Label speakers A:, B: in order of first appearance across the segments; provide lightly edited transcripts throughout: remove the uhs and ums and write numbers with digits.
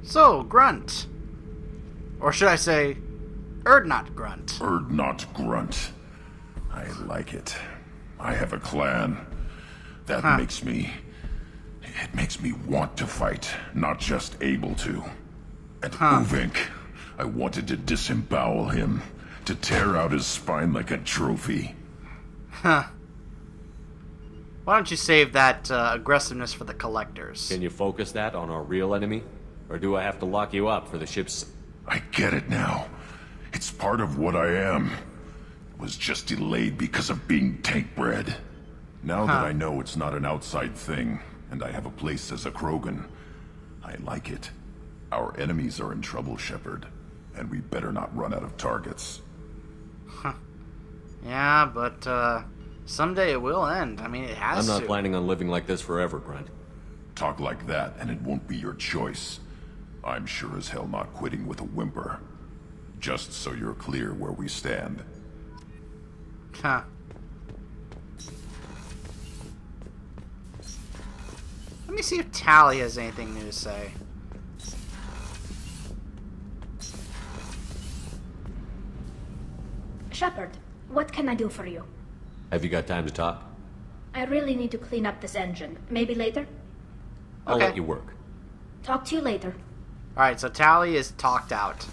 A: So, Grunt. Or should I say, Erdnot Grunt.
B: Erdnot Grunt. I like it. I have a clan. That makes me... It makes me want to fight, not just able to. And Uvink, I wanted to disembowel him, to tear out his spine like a trophy.
A: Huh. Why don't you save that aggressiveness for the collectors?
C: Can you focus that on our real enemy? Or do I have to lock you up for the ship's...
B: I get it now. It's part of what I am. It was just delayed because of being tank bred. Now that I know it's not an outside thing, and I have a place as a Krogan, I like it. Our enemies are in trouble, Shepard, and we better not run out of targets.
A: Yeah, but someday it will end. I mean, it has to.
C: I'm not planning on living like this forever, Grunt.
B: Talk like that, and it won't be your choice. I'm sure as hell not quitting with a whimper. Just so you're clear where we stand.
A: Huh. Let me see if Tali has anything new to say.
D: Shepard, what can I do for you?
C: Have you got time to talk?
D: I really need to clean up this engine. Maybe later?
C: I'll
A: Okay.
C: let you work.
D: Talk to you later.
A: Alright, so Tali is talked out.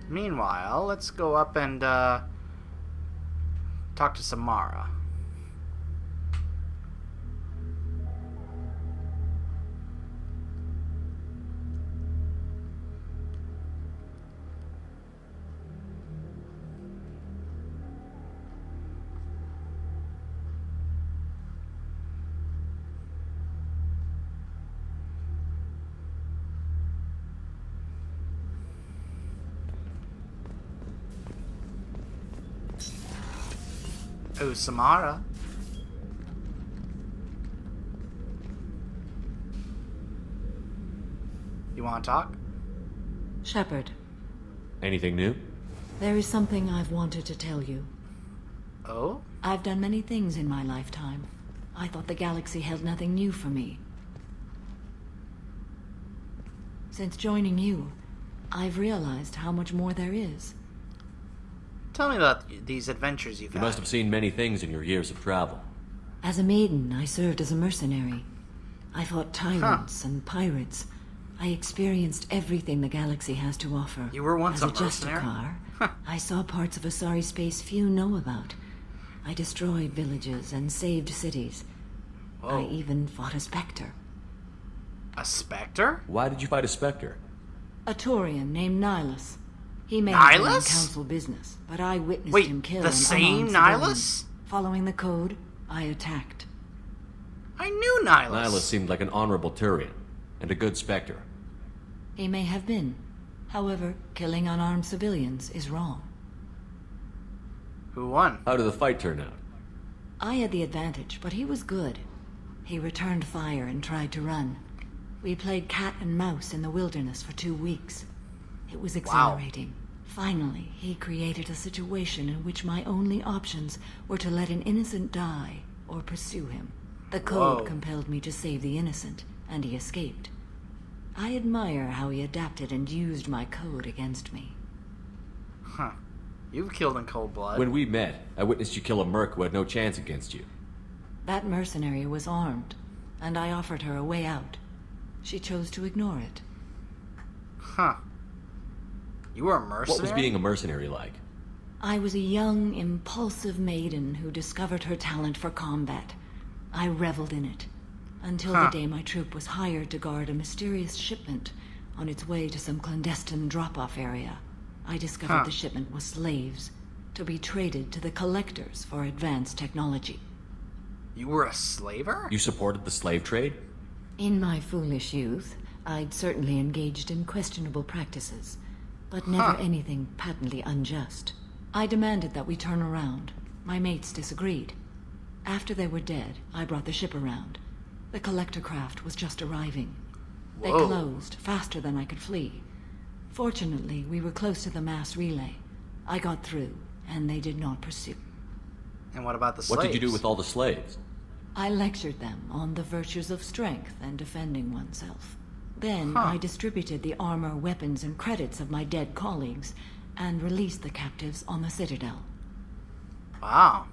A: Meanwhile, let's go up and talk to Samara. Oh, Samara. You want to talk?
E: Shepard,
C: Anything new?
E: there is something I've wanted to tell you.
A: Oh?
E: I've done many things in my lifetime. I thought the galaxy held nothing new for me. Since joining you, I've realized how much more there is.
A: Tell me about these adventures you've
C: You
A: had.
C: must have seen many things in your years of travel.
E: As a maiden, I served as a mercenary. I fought tyrants and pirates. I experienced everything the galaxy has to offer.
A: You were once
E: as
A: a
E: a
A: mercenary?
E: Justicar, I saw parts of Asari space few know about. I destroyed villages and saved cities. I
A: Whoa.
E: even fought a Spectre.
A: A Spectre?
C: Why did you fight a Spectre?
E: A Taurian named Nihilus. He may have been on
A: Nihilus?
E: council business, but I witnessed
A: Wait,
E: him kill
A: the
E: an
A: same
E: unarmed
A: Nihilus?
E: civilian. Following the code, I attacked.
A: I knew Nihilus.
C: Nihilus seemed like an honorable Turian, and a good Spectre.
E: He may have been. However, killing unarmed civilians is wrong.
A: Who won?
C: How did the fight turn out?
E: I had the advantage, but he was good. He returned fire and tried to run. We played cat and mouse in the wilderness for 2 weeks. It was exhilarating. Finally, he created a situation in which my only options were to let an innocent die or pursue him. The code
A: Whoa.
E: compelled me to save the innocent, and he escaped. I admire how he adapted and used my code against me.
A: Huh. You've killed in cold blood.
C: When we met, I witnessed you kill a merc who had no chance against you.
E: That mercenary was armed, and I offered her a way out. She chose to ignore it.
A: Huh. You were a mercenary?
C: What was being a mercenary like?
E: I was a young, impulsive maiden who discovered her talent for combat. I reveled in it, until the day my troop was hired to guard a mysterious shipment on its way to some clandestine drop-off area. I discovered the shipment was slaves, to be traded to the collectors for advanced technology.
A: You were a slaver?
C: You supported the slave trade?
E: In my foolish youth, I'd certainly engaged in questionable practices, but never anything patently unjust. I demanded that we turn around. My mates disagreed. After they were dead, I brought the ship around. The collector craft was just arriving. They
A: Whoa.
E: closed faster than I could flee. Fortunately, we were close to the mass relay. I got through, and they did not pursue.
A: And what about the slaves?
C: What did you do with all the slaves?
E: I lectured them on the virtues of strength and defending oneself. Then I distributed the armor, weapons, and credits of my dead colleagues and released the captives on the Citadel.
A: Wow.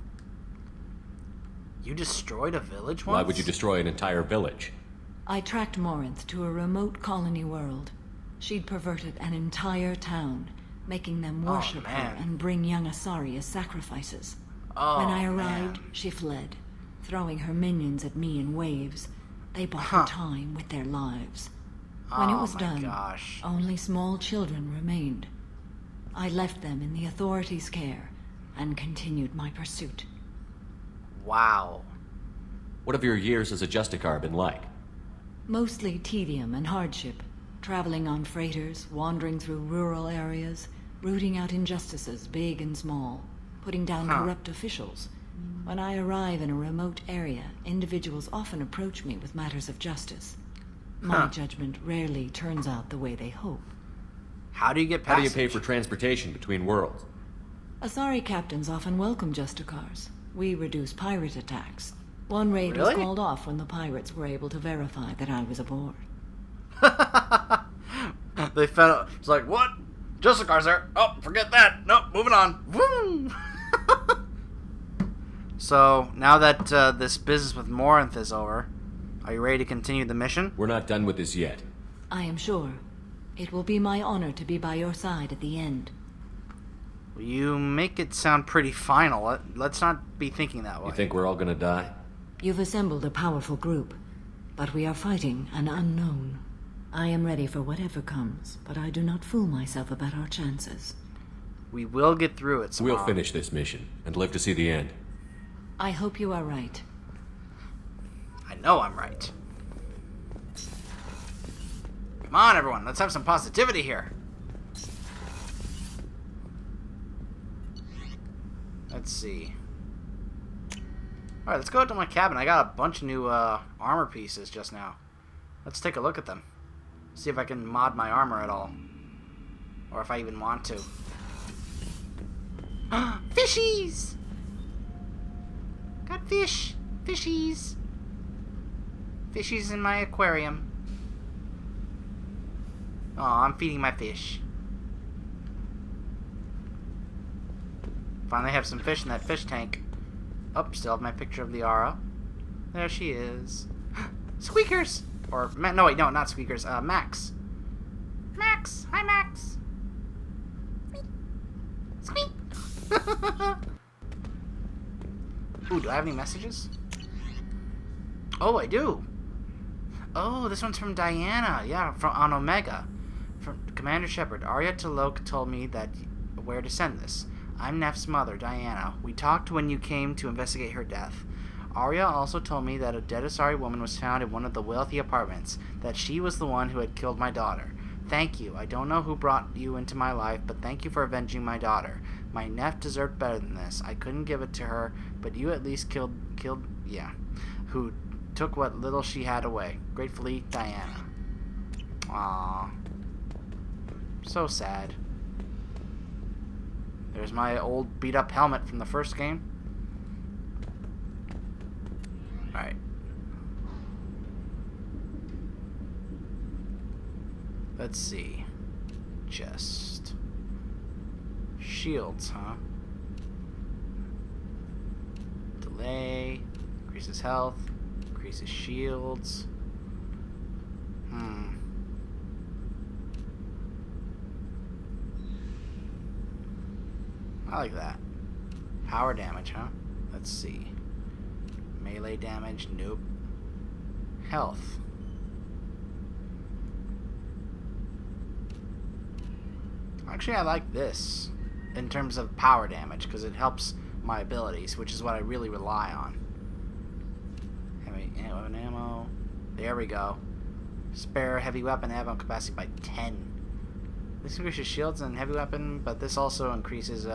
A: You destroyed a village once?
C: Why would you destroy an entire village?
E: I tracked Morinth to a remote colony world. She'd perverted an entire town, making them worship her and bring young Asari as sacrifices. When I arrived, she fled, throwing her minions at me in waves. They bought her time with their lives. When it was done, only small children remained. I left them in the authorities' care and continued my pursuit.
A: Wow.
C: What have your years as a Justicar been like?
E: Mostly tedium and hardship, traveling on freighters, wandering through rural areas, rooting out injustices big and small, putting down corrupt officials. When I arrive in a remote area, individuals often approach me with matters of justice. My judgment rarely turns out the way they hope.
A: How do you get
C: How do you
A: passage?
C: pay for transportation between worlds?
E: Asari captains often welcome Justicars. We reduce pirate attacks. One raid was
A: Really?
E: called off when the pirates were able to verify that I was aboard.
A: They found it's like, what? Justicar's there. Oh, forget that. Nope, moving on. Woo! So, now that this business with Morinth is over, are you ready to continue the mission?
C: We're not done with this yet.
E: I am sure. It will be my honor to be by your side at the end.
A: You make it sound pretty final. Let's not be thinking that way.
C: You think we're all gonna die?
E: You've assembled a powerful group, but we are fighting an unknown. I am ready for whatever comes, but I do not fool myself about our chances.
A: We will get through it somehow.
C: We'll finish this mission and live to see the end.
E: I hope you are right.
A: I know I'm right. Come on, everyone. Let's have some positivity here. Let's see. Alright, let's go to my cabin. I got a bunch of new armor pieces just now. Let's take a look at them. See if I can mod my armor at all. Or if I even want to. Fishies! Got fish. Fishies. Fishies in my aquarium. Oh, I'm feeding my fish. Finally have some fish in that fish tank. Oh, still have my picture of the Ara. There she is. Squeakers! Or, no wait, no, not Squeakers. Max. Max! Hi, Max! Squeak! Ooh, do I have any messages? Oh, I do! Oh, this one's from Diana. Yeah, on Omega. From Commander Shepard. Arya T'Loak told me that where to send this. I'm Neff's mother, Diana. We talked when you came to investigate her death. Arya also told me that a dead Asari woman was found in one of the wealthy apartments, that she was the one who had killed my daughter. Thank you. I don't know who brought you into my life, but thank you for avenging my daughter. My Neff deserved better than this. I couldn't give it to her, but you at least killed, who took what little she had away. Gratefully, Diana. Aww. So sad. There's my old beat-up helmet from the first game. Alright. Let's see. Chest. Shields, huh? Delay. Increases health. Increases shields. I like that. Power damage, huh? Let's see. Melee damage, nope. Health. Actually, I like this in terms of power damage because it helps my abilities, which is what I really rely on. Heavy weapon ammo. There we go. Spare heavy weapon ammo capacity by 10. This increases shields and heavy weapon, but this also increases,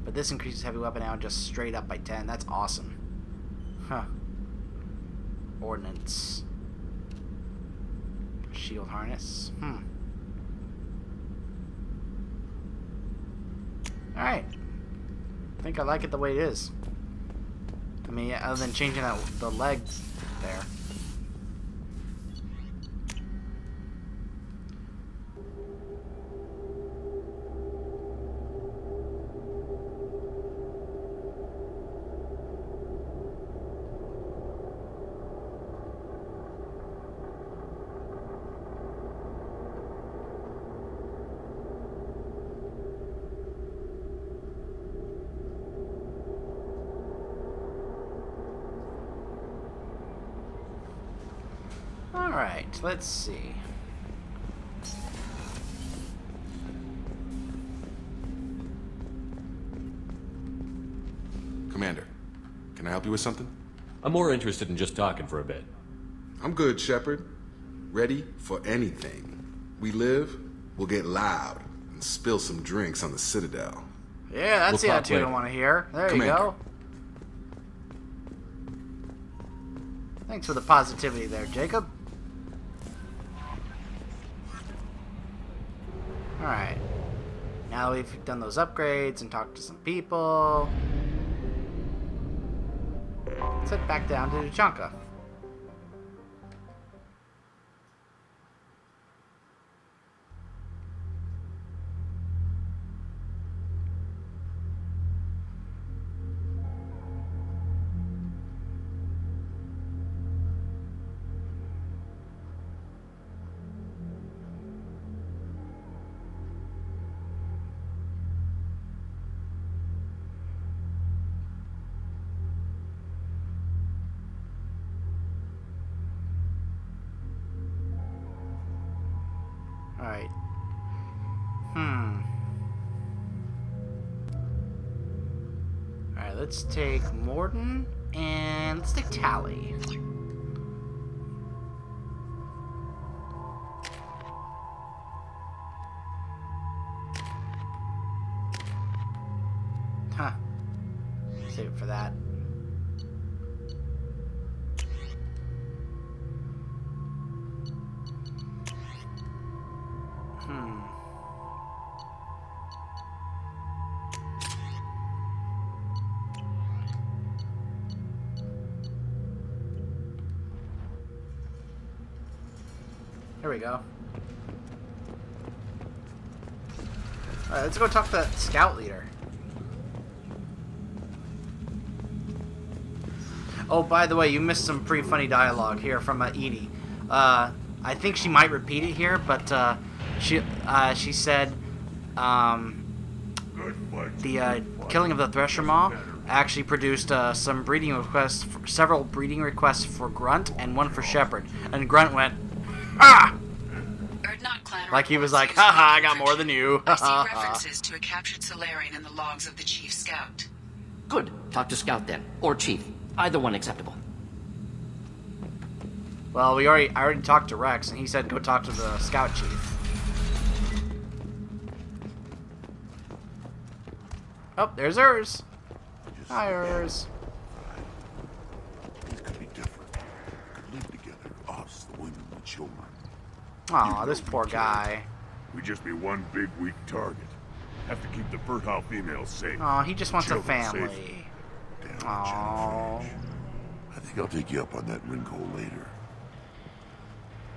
A: this increases heavy weapon ammo just straight up by 10. That's awesome. Huh. Ordnance. Shield harness. Alright. I think I like it the way it is. I mean, other than changing the leg there. Alright, let's see.
F: Commander, can I help you with something?
C: I'm more interested in just talking for a bit.
F: I'm good, Shepard. Ready for anything. We live, we'll get loud, and spill some drinks on the Citadel.
A: Yeah, that's
C: We'll
A: the
C: talk
A: attitude I
C: later.
A: want to hear. There
F: Commander.
A: you go. Thanks for the positivity there, Jacob. Alright. Now we've done those upgrades and talked to some people. Let's head back down to Tuchanka. Alright. Alright, let's take Mordin and let's take Tally. Huh. Save it for that. Here we go. Alright, let's go talk to that scout leader. Oh, by the way, you missed some pretty funny dialogue here from Edie. I think she might repeat it here, but she said the killing of the Thresher Maw actually produced some breeding requests, several breeding requests for Grunt and one for Shepard. And Grunt went, ah! Like he was like, haha, I got more than you.
G: I see references to a captured Solarian in the logs of the Chief Scout.
H: Good. Talk to Scout then. Or Chief. Either one acceptable.
A: Well, I already talked to Rex, and he said go talk to the Scout Chief. Oh, there's Urs. Hi, Urs.
B: Things could be different. Could live together. Us, the women, the children.
A: Aw, this poor guy.
I: We'd just be one big weak target. Have to keep the fertile females safe.
A: Aw, he just wants a
I: Children
A: family.
I: safe.
B: Damn,
A: Aw.
B: Jennifer. I think I'll take you up on that ring hole later.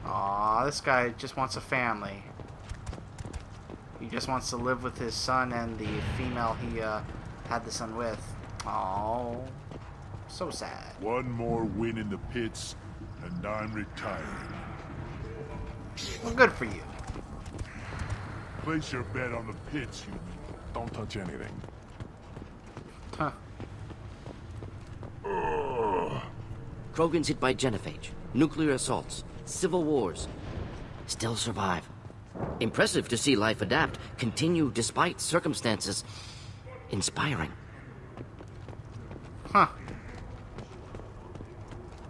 A: Aw, this guy just wants a family. He just wants to live with his son and the female he had the son with. Aw, so sad.
I: One more win in the pits, and I'm retiring.
A: Well, good for you.
I: Place your bet on the pits, you...
B: Don't touch anything.
A: Huh.
H: Krogan's hit by genophage, nuclear assaults, civil wars. Still survive. Impressive to see life adapt, continue despite circumstances. Inspiring.
A: Huh.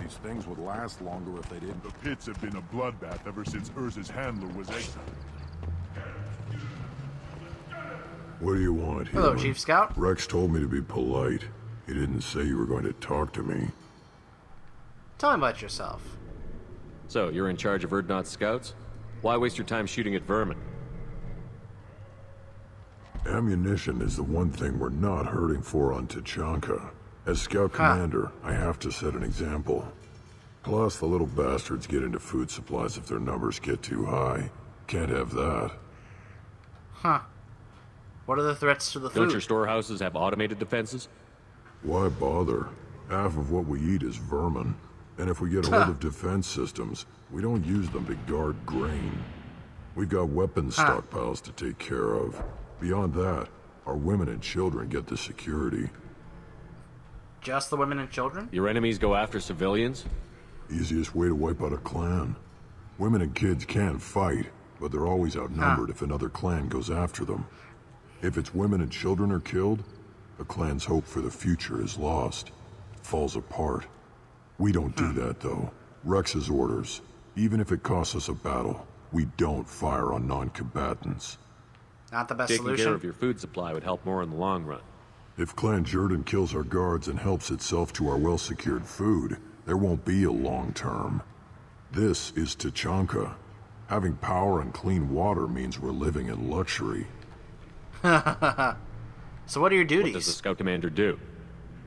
B: These things would last longer if they didn't.
I: The pits have been a bloodbath ever since Urza's handler was exiled.
J: What do you want,
A: Hello,
J: human?
A: Chief Scout.
J: Rex told me to be polite. He didn't say you were going to talk to me.
A: Tell me about yourself.
C: So, you're in charge of Urdnot scouts? Why waste your time shooting at vermin?
J: Ammunition is the one thing we're not hurting for on Tuchanka. As Scout Commander, I have to set an example. Plus, the little bastards get into food supplies if their numbers get too high. Can't have that.
A: Huh. What are the threats to the food?
C: Don't your storehouses have automated defenses?
J: Why bother? Half of what we eat is vermin. And if we get hold of defense systems, we don't use them to guard grain. We've got weapons stockpiles to take care of. Beyond that, our women and children get the security.
A: Just the women and children?
C: Your enemies go after civilians?
J: Easiest way to wipe out a clan. Women and kids can fight, but they're always outnumbered if another clan goes after them. If its women and children are killed, the clan's hope for the future is lost. It falls apart. We don't do that, though. Rex's orders. Even if it costs us a battle, we don't fire on non-combatants.
A: Not the best
C: Taking
A: solution.
C: care of your food supply would help more in the long run.
J: If Clan Jordan kills our guards and helps itself to our well-secured food, there won't be a long term. This is Tachanka. Having power and clean water means we're living in luxury.
A: So what are your duties?
C: What does the Scout Commander do?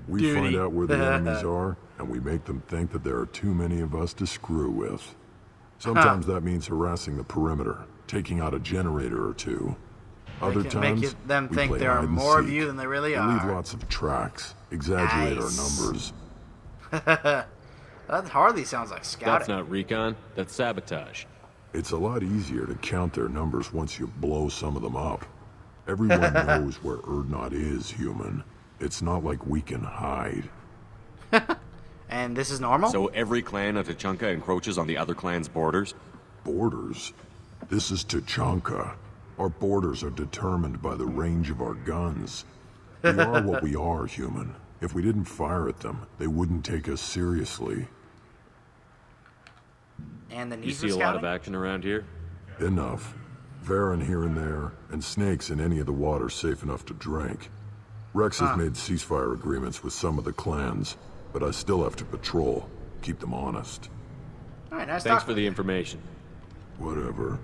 J: We find out where the enemies are, and we make them think that there are too many of us to screw with. Sometimes that means harassing the perimeter, taking out a generator or two. Other times,
A: make them
J: we
A: think
J: play
A: there are
J: hide and
A: more of
J: seek.
A: you than there really
J: We
A: are.
J: leave lots of tracks, exaggerate our numbers.
A: That hardly sounds like scouting.
C: That's not recon, that's sabotage.
J: It's a lot easier to count their numbers once you blow some of them up. Everyone knows where Urdnot is, human. It's not like we can hide.
A: And this is normal?
C: So every clan of Tachanka encroaches on the other clan's borders?
J: Borders? This is Tachanka. Our borders are determined by the range of our guns. We are what we are, human. If we didn't fire at them, they wouldn't take us seriously.
A: And the need
C: You
A: for
C: see a lot of
A: scouting?
C: action around here?
J: Enough. Varen here and there, and snakes in any of the water safe enough to drink. Rex has made ceasefire agreements with some of the clans, but I still have to patrol, keep them honest.
A: Alright, nice
C: Thanks
A: talking.
C: for the information.
J: Whatever.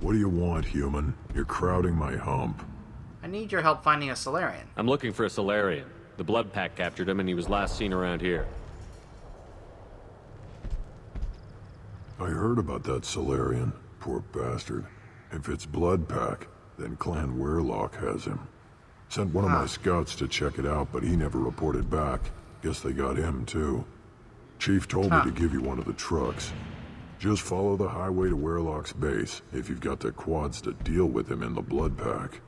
J: What do you want, human? You're crowding my hump.
A: I need your help finding a Solarian.
C: I'm looking for a Solarian. The Blood Pack captured him and he was last seen around here.
J: I heard about that Solarian. Poor bastard. If it's Blood Pack, then Clan Weirlock has him. Sent one of my scouts to check it out, but he never reported back. Guess they got him, too. Chief told me to give you one of the trucks. Just follow the highway to Weirlock's base, if you've got the quads to deal with him in the Blood Pack.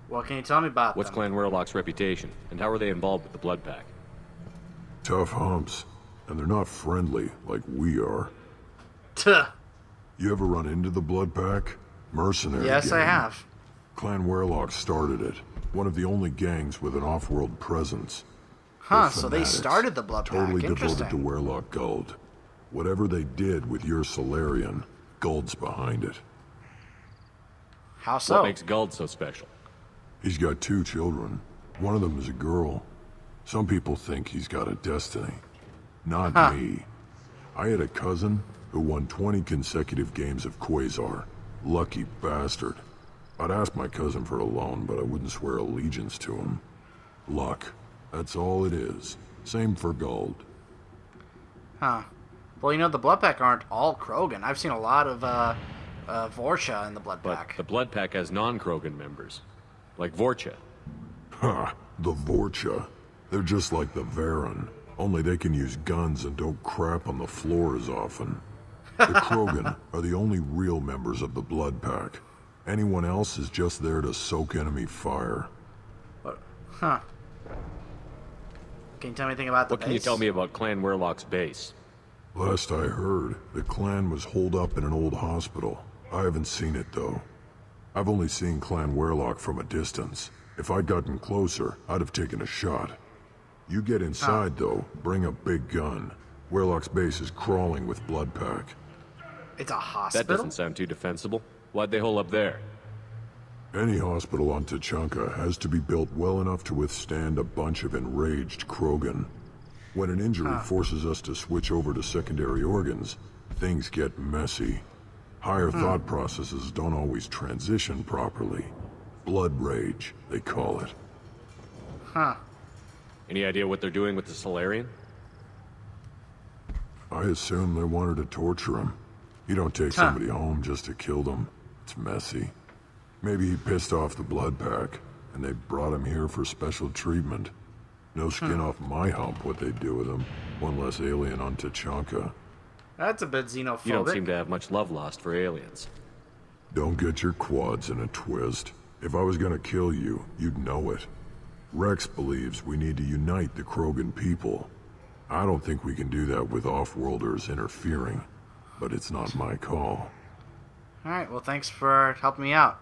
A: What can you tell me about
C: What's
A: them?
C: Clan Weirlock's reputation, and how are they involved with the Blood Pack?
J: Tough humps, and they're not friendly like we are.
A: Tuh.
J: You ever run into the Blood Pack? Mercenary
A: Yes, I
J: gang.
A: have.
J: Clan Weirlock started it. One of the only gangs with an off-world presence.
A: Huh,
J: They're
A: so they
J: fanatics,
A: started the Blood Pack.
J: Totally devoted to
A: Interesting.
J: Weirlock Gold. Whatever they did with your Solarian, Gold's behind it.
A: How so?
C: What makes Guld so special?
J: He's got 2 children. One of them is a girl. Some people think he's got a destiny. Not me. I had a cousin who won 20 consecutive games of Quasar. Lucky bastard. I'd ask my cousin for a loan, but I wouldn't swear allegiance to him. Luck. That's all it is. Same for Guld.
A: Huh. Well, you know, the Blood Pack aren't all Krogan. I've seen a lot of Vorcha in the Blood
C: But
A: Pack.
C: the Blood Pack has non-Krogan members, like Vorcha.
J: Ha! The Vorcha. They're just like the Varen. Only they can use guns and don't crap on the floor as often. The Krogan are the only real members of the Blood Pack. Anyone else is just there to soak enemy fire.
A: Huh. Can you tell me anything about the
C: What can you
A: base?
C: tell me about Clan Weirlock's base?
J: Last I heard, the clan was holed up in an old hospital. I haven't seen it, though. I've only seen Clan Weirlock from a distance. If I'd gotten closer, I'd have taken a shot. You get inside, though, bring a big gun. Weirlock's base is crawling with Blood Pack.
A: It's a
C: That
A: hospital?
C: doesn't sound too defensible. Why'd they hole up there?
J: Any hospital on Tachanka has to be built well enough to withstand a bunch of enraged Krogan. When an injury forces us to switch over to secondary organs, things get messy. Higher thought processes don't always transition properly. Blood rage, they call it.
A: Huh.
C: Any idea what they're doing with the Solarian?
J: I assume they wanted to torture him. You don't take somebody home just to kill them. It's messy. Maybe he pissed off the Blood Pack, and they brought him here for special treatment. No skin off my hump what they'd do with him. One less alien on Tachanka.
A: That's a bit xenophobic.
C: You don't seem to have much love lost for aliens.
J: Don't get your quads in a twist. If I was gonna kill you, you'd know it. Rex believes we need to unite the Krogan people. I don't think we can do that with off-worlders interfering, but it's not my call.
A: Alright, well thanks for helping me out.